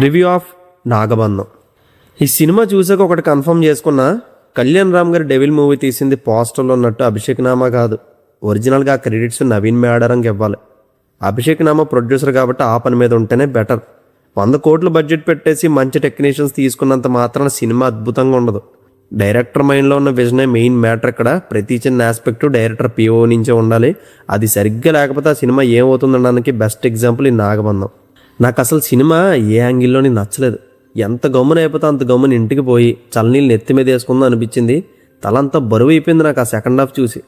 Review of నాగబంధం. ఈ cinema చూసాక ఒకటి కన్ఫర్మ్ చేసుకున్నా, కళ్యాణ్ రామ్ గారి డెవిల్ మూవీ తీసింది పోస్టర్లో ఉన్నట్టు అభిషేక్ నామా కాదు. ఒరిజినల్గా క్రెడిట్స్ నవీన్ మేడారంకి ఇవ్వాలి. అభిషేక్ నామా ప్రొడ్యూసర్ కాబట్టి ఆ పని మీద ఉంటేనే బెటర్. 100 కోట్లు బడ్జెట్ పెట్టేసి మంచి టెక్నీషియన్స్ తీసుకున్నంత మాత్రాన సినిమా అద్భుతంగా ఉండదు. డైరెక్టర్ మైండ్లో ఉన్న విజనే మెయిన్ మ్యాటర్. ఇక్కడ ప్రతి చిన్న ఆస్పెక్టు డైరెక్టర్ పిఓ నుంచే ఉండాలి. అది సరిగ్గా లేకపోతే ఆ సినిమా ఏమవుతుందనడానికి బెస్ట్ ఎగ్జాంపుల్ ఈ నాగబంధం. నాకు అసలు సినిమా ఏ యాంగిల్లోని నచ్చలేదు. ఎంత గమ్మున అయిపోతే అంత గమ్మున ఇంటికి పోయి చల్లనీళ్ళు నెత్తి మీద వేసుకుందో అనిపించింది. తలంతా బరువు అయిపోయింది నాకు ఆ సెకండ్ హాఫ్ చూసి.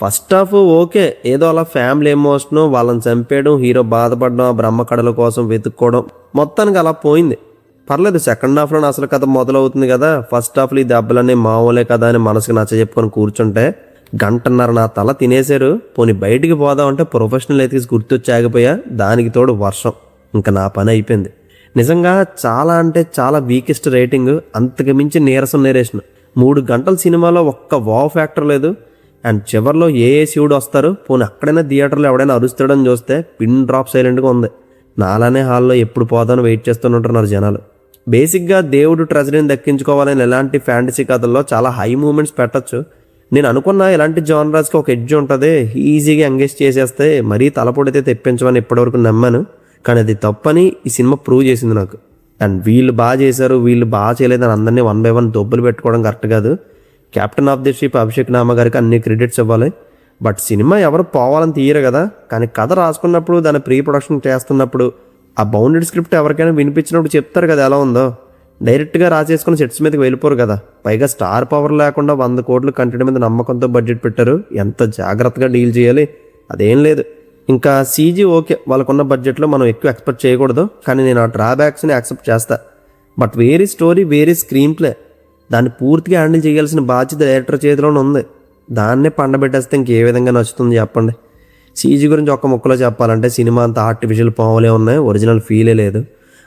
ఫస్ట్ హాఫ్ ఓకే, ఏదో అలా ఫ్యామిలీ ఎమోషన్, వాళ్ళని చంపేయడం, హీరో బాధపడడం, ఆ బ్రహ్మ కడల కోసం వెతుక్కోవడం, మొత్తానికి అలా పోయింది. పర్లేదు, సెకండ్ హాఫ్లో అసలు కథ మొదలవుతుంది కదా. ఫస్ట్ హాఫ్లో ఈ దెబ్బలన్నీ మామూలే కదా అని మనసుకు నచ్చ చెప్పుకొని కూర్చుంటే 1.5 గంటల నా తల తినేశారు. పోనీ బయటికి పోదామంటే ప్రొఫెషనల్ ఎథిక్స్ గుర్తొచ్చి ఆగిపోయా. దానికి తోడు వర్షం. ఇంకా నా పని అయిపోయింది. నిజంగా చాలా అంటే చాలా వీకెస్ట్ రేటింగ్. అంతకు మించి నీరసం నేరేషన్. 3 గంటల సినిమాలో ఒక్క వావ్ ఫ్యాక్టర్ లేదు. అండ్ చివరిలో ఏ శివుడు వస్తారు, పోనీ అక్కడైనా థియేటర్లో ఎవడైనా అరుస్తాడని చూస్తే పిన్ డ్రాప్ సైలెంట్గా ఉంది. నాలానే హాల్లో ఎప్పుడు పోదాను వెయిట్ చేస్తుంటున్నారు జనాలు. బేసిక్గా దేవుడు ట్రెజరీని దక్కించుకోవాలని ఎలాంటి ఫ్యాంటసీ కథల్లో చాలా హై మూమెంట్స్ పెట్టచ్చు. నేను అనుకున్నా ఇలాంటి జానరాస్కి ఒక ఎడ్జ్ ఉంటుంది, ఈజీగా ఎంగేజ్ చేసేస్తే మరీ తలపొడితే తెప్పించమని ఇప్పటివరకు నమ్మాను. కానీ అది తప్పని ఈ సినిమా ప్రూవ్ చేసింది నాకు. అండ్ వీళ్ళు బాగా చేశారు, వీళ్ళు బాగా చేయలేదని అందరినీ 1 by 1 దొబ్బులు పెట్టుకోవడం కరెక్ట్ కాదు. Captain of the ship Abhishek Nama గారికి అన్ని క్రెడిట్స్ ఇవ్వాలి. బట్ సినిమా ఎవరు పోవాలని తీయరు కదా. కానీ కథ రాసుకున్నప్పుడు, దాని ప్రీ ప్రొడక్షన్ చేస్తున్నప్పుడు, ఆ బౌండెడ్ స్క్రిప్ట్ ఎవరికైనా వినిపించినప్పుడు చెప్తారు కదా ఎలా ఉందో. డైరెక్ట్గా రాసేసుకుని సెట్స్ మీదకి వెళ్ళిపోరు కదా. పైగా స్టార్ పవర్ లేకుండా 100 కోట్లు కంటెంట్ మీద నమ్మకంతో బడ్జెట్ పెట్టారు. ఎంత జాగ్రత్తగా డీల్ చేయాలి, అదేం లేదు. ఇంకా సీజీ ఓకే, వాళ్ళకున్న బడ్జెట్లో మనం ఎక్కువ ఎక్స్పెక్ట్ చేయకూడదు. కానీ నేను ఆ డ్రాబ్యాక్స్ని యాక్సెప్ట్ చేస్తా. But very story, very screen play, దాన్ని పూర్తిగా హ్యాండిల్ చేయాల్సిన బాధ్యత డైరెక్టర్ చేతిలోనే ఉంది. దాన్నే పండబెట్టేస్తే ఇంకే విధంగా నచ్చుతుంది చెప్పండి. సీజీ గురించి ఒక్క ముక్కలో చెప్పాలంటే సినిమా అంతా ఆర్టిఫిషియల్ పావులే ఉన్నాయి, ఒరిజినల్ ఫీలే లేదు.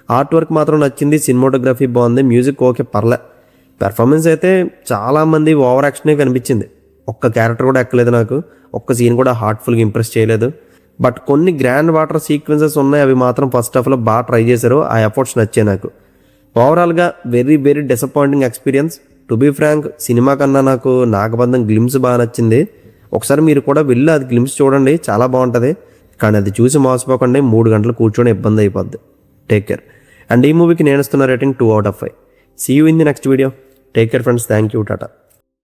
ఆర్ట్ వర్క్ మాత్రం నచ్చింది, సినిమాటోగ్రఫీ బాగుంది, మ్యూజిక్ ఓకే పర్లే. పెర్ఫార్మెన్స్ అయితే చాలామంది ఓవర్ యాక్షనే కనిపించింది. ఒక్క క్యారెక్టర్ కూడా ఎక్కలేదు నాకు. ఒక్క సీన్ కూడా హార్ట్ఫుల్గా ఇంప్రెస్ చేయలేదు. బట్ కొన్ని గ్రాండ్ వాటర్ సీక్వెన్సెస్ ఉన్నాయి, అవి మాత్రం ఫస్ట్ హాఫ్లో బాగా ట్రై చేశారు. ఆ ఎఫర్ట్స్ నచ్చాయి నాకు. ఓవరాల్గా very very disappointing experience. To be frank, cinema కన్నా నాకు నాగబంధం గ్లిమ్స్ బాగా నచ్చింది. ఒకసారి మీరు కూడా వెళ్ళి అది గ్లిమ్స్ చూడండి, చాలా బాగుంటుంది. కానీ అది చూసి మోసపోకండి, 3 గంటలు కూర్చొని ఇబ్బంది అయిపోద్ది. Take care. అండ్ ఈ మూవీకి నేను ఇస్తున్న rating 2 out of 5. See you in the next video. Take care friends. Thank you. Tata.